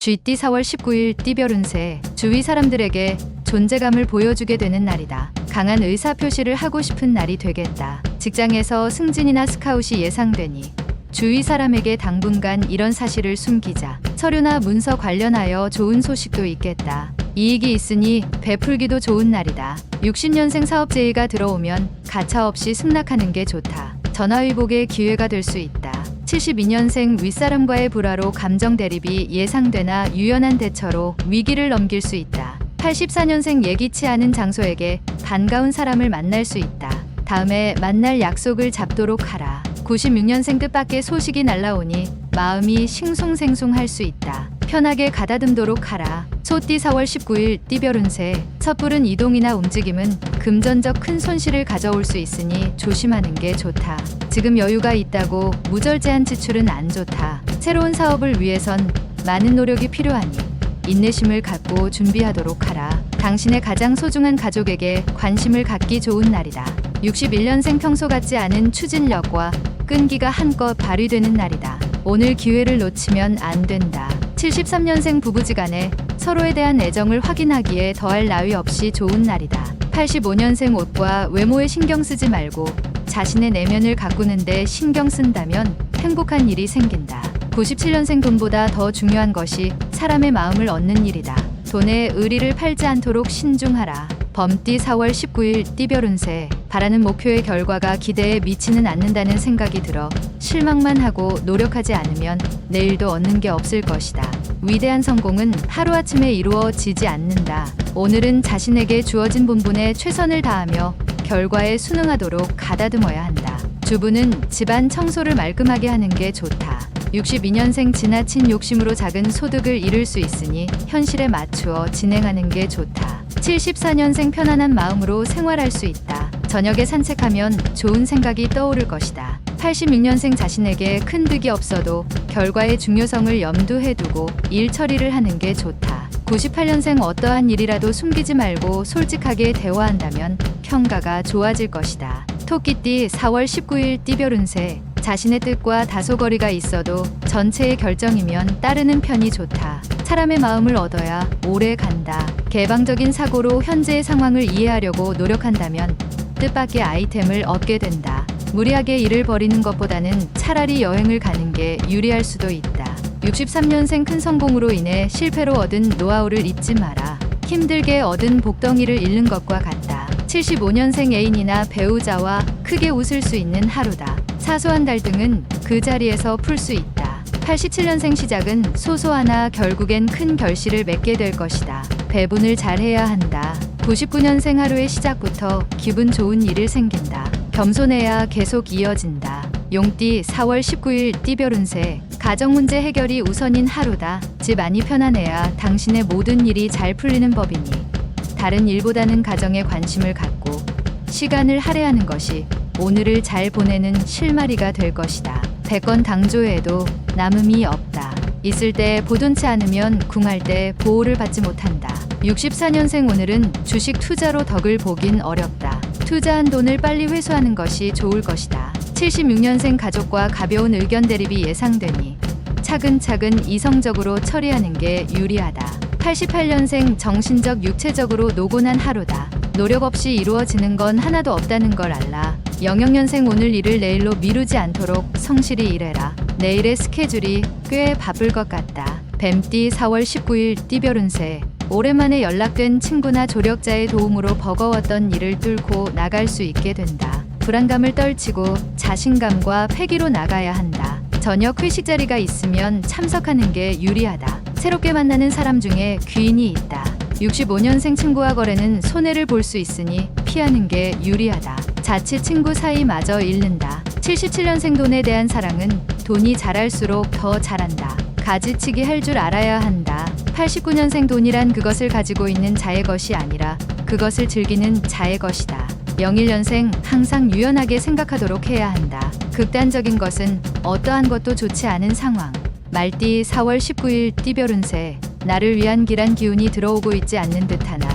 쥐띠 4월 19일 띠별 운세, 주위 사람들에게 존재감을 보여주게 되는 날이다. 강한 의사표시를 하고 싶은 날이 되겠다. 직장에서 승진이나 스카웃이 예상되니 주위 사람에게 당분간 이런 사실을 숨기자. 서류나 문서 관련하여 좋은 소식도 있겠다. 이익이 있으니 베풀기도 좋은 날이다. 60년생 사업 제의가 들어오면 가차없이 승낙하는 게 좋다. 전화위복의 기회가 될 수 있다. 72년생 윗사람과의 불화로 감정 대립이 예상되나 유연한 대처로 위기를 넘길 수 있다. 84년생 예기치 않은 장소에게 반가운 사람을 만날 수 있다. 다음에 만날 약속을 잡도록 하라. 96년생 뜻밖의 소식이 날라오니 마음이 싱숭생숭할 수 있다. 편하게 가다듬도록 하라. 소띠 4월 19일 띠별 운세, 섣부른 이동이나 움직임은 금전적 큰 손실을 가져올 수 있으니 조심하는 게 좋다. 지금 여유가 있다고 무절제한 지출은 안 좋다. 새로운 사업을 위해선 많은 노력이 필요하니 인내심을 갖고 준비하도록 하라. 당신의 가장 소중한 가족에게 관심을 갖기 좋은 날이다. 61년생 평소 같지 않은 추진력과 끈기가 한껏 발휘되는 날이다. 오늘 기회를 놓치면 안 된다. 73년생 부부지간에 서로에 대한 애정을 확인하기에 더할 나위 없이 좋은 날이다. 85년생 옷과 외모에 신경 쓰지 말고 자신의 내면을 가꾸는데 신경 쓴다면 행복한 일이 생긴다. 97년생 돈보다 더 중요한 것이 사람의 마음을 얻는 일이다. 돈에 의리를 팔지 않도록 신중하라. 범띠 4월 19일 띠별 운세, 바라는 목표의 결과가 기대에 미치는 않는다는 생각이 들어 실망만 하고 노력하지 않으면 내일도 얻는 게 없을 것이다. 위대한 성공은 하루아침에 이루어지지 않는다. 오늘은 자신에게 주어진 본분에 최선을 다하며 결과에 순응하도록 가다듬어야 한다. 주부는 집안 청소를 말끔하게 하는 게 좋다. 62년생 지나친 욕심으로 작은 소득을 잃을 수 있으니 현실에 맞추어 진행하는 게 좋다. 74년생 편안한 마음으로 생활할 수 있다. 저녁에 산책하면 좋은 생각이 떠오를 것이다. 86년생 자신에게 큰 득이 없어도 결과의 중요성을 염두에 두고 일 처리를 하는 게 좋다. 98년생 어떠한 일이라도 숨기지 말고 솔직하게 대화한다면 평가가 좋아질 것이다. 토끼띠 4월 19일 띠별 운세, 자신의 뜻과 다소 거리가 있어도 전체의 결정이면 따르는 편이 좋다. 사람의 마음을 얻어야 오래 간다. 개방적인 사고로 현재의 상황을 이해하려고 노력한다면 뜻밖의 아이템을 얻게 된다. 무리하게 일을 벌이는 것보다는 차라리 여행을 가는 게 유리할 수도 있다. 63년생 큰 성공으로 인해 실패로 얻은 노하우를 잊지 마라. 힘들게 얻은 복덩이를 잃는 것과 같다. 75년생 애인이나 배우자와 크게 웃을 수 있는 하루다. 사소한 갈등은 그 자리에서 풀 수 있다. 87년생 시작은 소소하나 결국엔 큰 결실을 맺게 될 것이다. 배분을 잘해야 한다. 99년생 하루의 시작부터 기분 좋은 일이 생긴다. 겸손해야 계속 이어진다. 용띠 4월 19일 띠별 운세, 가정 문제 해결이 우선인 하루다. 집 안이 편안해야 당신의 모든 일이 잘 풀리는 법이니 다른 일보다는 가정에 관심을 갖고 시간을 할애하는 것이 오늘을 잘 보내는 실마리가 될 것이다. 100건 당조해도 남음이 없다. 있을 때 보존치 않으면 궁할 때 보호를 받지 못한다. 64년생 오늘은 주식 투자로 덕을 보긴 어렵다. 투자한 돈을 빨리 회수하는 것이 좋을 것이다. 76년생 가족과 가벼운 의견 대립이 예상되니 차근차근 이성적으로 처리하는 게 유리하다. 88년생 정신적 육체적으로 노곤한 하루다. 노력 없이 이루어지는 건 하나도 없다는 걸 알라. 00년생 오늘 일을 내일로 미루지 않도록 성실히 일해라. 내일의 스케줄이 꽤 바쁠 것 같다. 뱀띠 4월 19일 띠별 운세, 오랜만에 연락된 친구나 조력자의 도움으로 버거웠던 일을 뚫고 나갈 수 있게 된다. 불안감을 떨치고 자신감과 패기로 나가야 한다. 저녁 회식 자리가 있으면 참석하는 게 유리하다. 새롭게 만나는 사람 중에 귀인이 있다. 65년생 친구와 거래는 손해를 볼 수 있으니 피하는 게 유리하다. 자칫 친구 사이마저 잃는다. 77년생 돈에 대한 사랑은 돈이 자랄수록 더 자란다. 가지치기 할 줄 알아야 한다. 89년생 돈이란 그것을 가지고 있는 자의 것이 아니라 그것을 즐기는 자의 것이다. 01년생 항상 유연하게 생각하도록 해야 한다. 극단적인 것은 어떠한 것도 좋지 않은 상황. 말띠 4월 19일 띠별 운세, 나를 위한 길한 기운이 들어오고 있지 않는 듯하나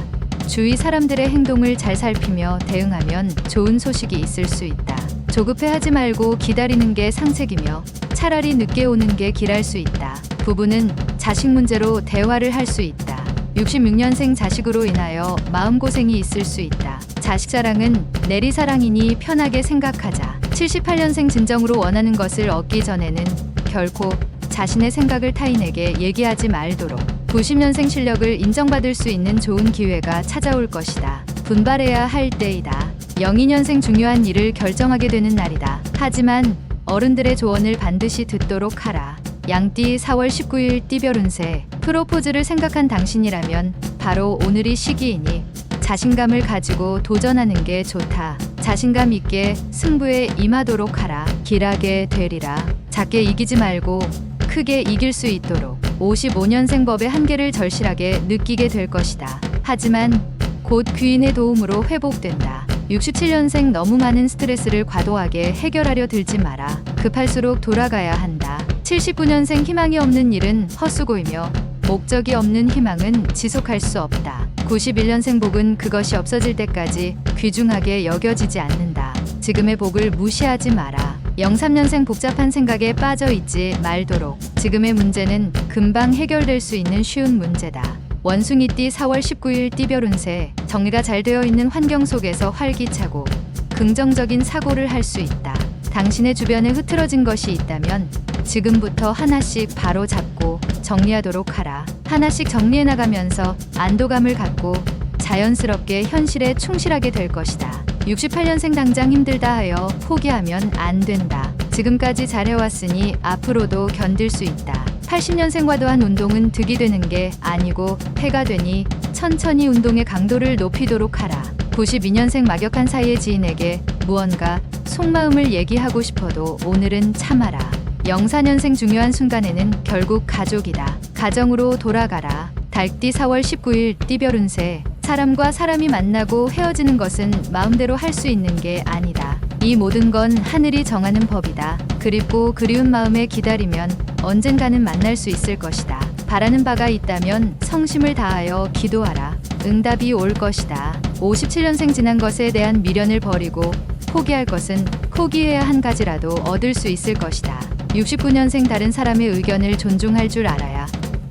주위 사람들의 행동을 잘 살피며 대응하면 좋은 소식이 있을 수 있다. 조급해하지 말고 기다리는 게 상책이며 차라리 늦게 오는 게 길할 수 있다. 부부는 자식 문제로 대화를 할 수 있다. 66년생 자식으로 인하여 마음고생이 있을 수 있다. 자식 사랑은 내리사랑이니 편하게 생각하자. 78년생 진정으로 원하는 것을 얻기 전에는 결코 자신의 생각을 타인에게 얘기하지 말도록. 90년생 실력을 인정받을 수 있는 좋은 기회가 찾아올 것이다. 분발해야 할 때이다. 02년생 중요한 일을 결정하게 되는 날이다. 하지만 어른들의 조언을 반드시 듣도록 하라. 양띠 4월 19일 띠별 운세. 프로포즈를 생각한 당신이라면 바로 오늘이 시기이니 자신감을 가지고 도전하는 게 좋다. 자신감 있게 승부에 임하도록 하라. 길하게 되리라. 작게 이기지 말고 크게 이길 수 있도록. 55년생 법의 한계를 절실하게 느끼게 될 것이다. 하지만 곧 귀인의 도움으로 회복된다. 67년생 너무 많은 스트레스를 과도하게 해결하려 들지 마라. 급할수록 돌아가야 한다. 79년생 희망이 없는 일은 헛수고이며 목적이 없는 희망은 지속할 수 없다. 91년생 복은 그것이 없어질 때까지 귀중하게 여겨지지 않는다. 지금의 복을 무시하지 마라. 03년생 복잡한 생각에 빠져 있지 말도록. 지금의 문제는 금방 해결될 수 있는 쉬운 문제다. 원숭이띠 4월 19일 띠별 운세. 정리가 잘 되어 있는 환경 속에서 활기차고 긍정적인 사고를 할 수 있다. 당신의 주변에 흐트러진 것이 있다면 지금부터 하나씩 바로 잡고 정리하도록 하라. 하나씩 정리해 나가면서 안도감을 갖고 자연스럽게 현실에 충실하게 될 것이다. 68년생 당장 힘들다 하여 포기하면 안 된다. 지금까지 잘해왔으니 앞으로도 견딜 수 있다. 80년생 과도한 운동은 득이 되는 게 아니고 해가 되니 천천히 운동의 강도를 높이도록 하라. 92년생 막역한 사이의 지인에게 무언가 속마음을 얘기하고 싶어도 오늘은 참아라. 04년생 중요한 순간에는 결국 가족이다. 가정으로 돌아가라. 달띠 4월 19일 띠별 운세. 사람과 사람이 만나고 헤어지는 것은 마음대로 할 수 있는 게 아니다. 이 모든 건 하늘이 정하는 법이다. 그립고 그리운 마음에 기다리면 언젠가는 만날 수 있을 것이다. 바라는 바가 있다면 성심을 다하여 기도하라. 응답이 올 것이다. 57년생 지난 것에 대한 미련을 버리고 포기할 것은 포기해야 한 가지라도 얻을 수 있을 것이다. 69년생 다른 사람의 의견을 존중할 줄 알아야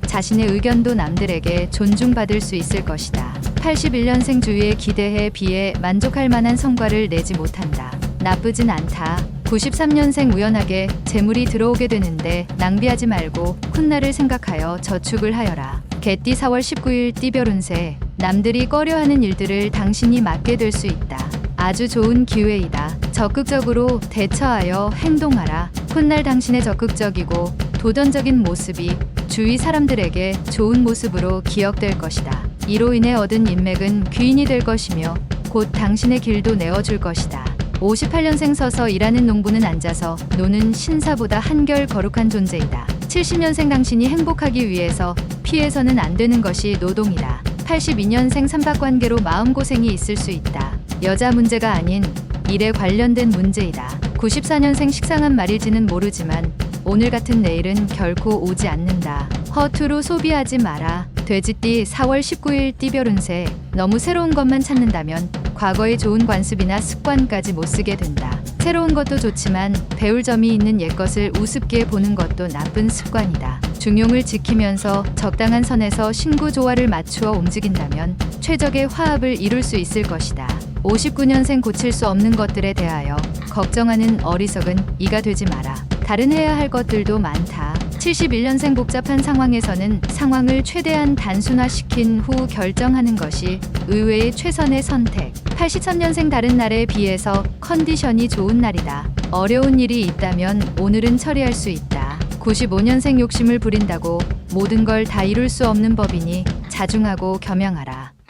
자신의 의견도 남들에게 존중받을 수 있을 것이다. 81년생 주위에 기대해 비해 만족할 만한 성과를 내지 못한다. 나쁘진 않다. 93년생 우연하게 재물이 들어오게 되는데 낭비하지 말고 훗날을 생각하여 저축을 하여라. 개띠 4월 19일 띠별 운세. 남들이 꺼려하는 일들을 당신이 맡게 될 수 있다. 아주 좋은 기회이다. 적극적으로 대처하여 행동하라. 훗날 당신의 적극적이고 도전적인 모습이 주위 사람들에게 좋은 모습으로 기억될 것이다. 이로 인해 얻은 인맥은 귀인이 될 것이며 곧 당신의 길도 내어줄 것이다. 58년생 서서 일하는 농부는 앉아서 노는 신사보다 한결 거룩한 존재이다. 70년생 당신이 행복하기 위해서 피해서는 안 되는 것이 노동이다. 82년생 삼박관계로 마음고생이 있을 수 있다. 여자 문제가 아닌 일에 관련된 문제이다. 94년생 식상한 말일지는 모르지만 오늘 같은 내일은 결코 오지 않는다. 허투루 소비하지 마라. 돼지띠 4월 19일 띠별 운세. 너무 새로운 것만 찾는다면 과거의 좋은 관습이나 습관까지 못 쓰게 된다. 새로운 것도 좋지만 배울 점이 있는 옛것을 우습게 보는 것도 나쁜 습관이다. 중용을 지키면서 적당한 선에서 신구 조화를 맞추어 움직인다면 최적의 화합을 이룰 수 있을 것이다. 59년생 고칠 수 없는 것들에 대하여 걱정하는 어리석은 이가 되지 마라. 다른 해야 할 것들도 많다. 71년생 복잡한 상황에서는 상황을 최대한 단순화시킨 후 결정하는 것이 의외의 최선의 선택. 83년생 다른 날에 비해서 컨디션이 좋은 날이다. 어려운 일이 있다면 오늘은 처리할 수 있다. 95년생 욕심을 부린다고 모든 걸 다 이룰 수 없는 법이니 자중하고 겸양하라.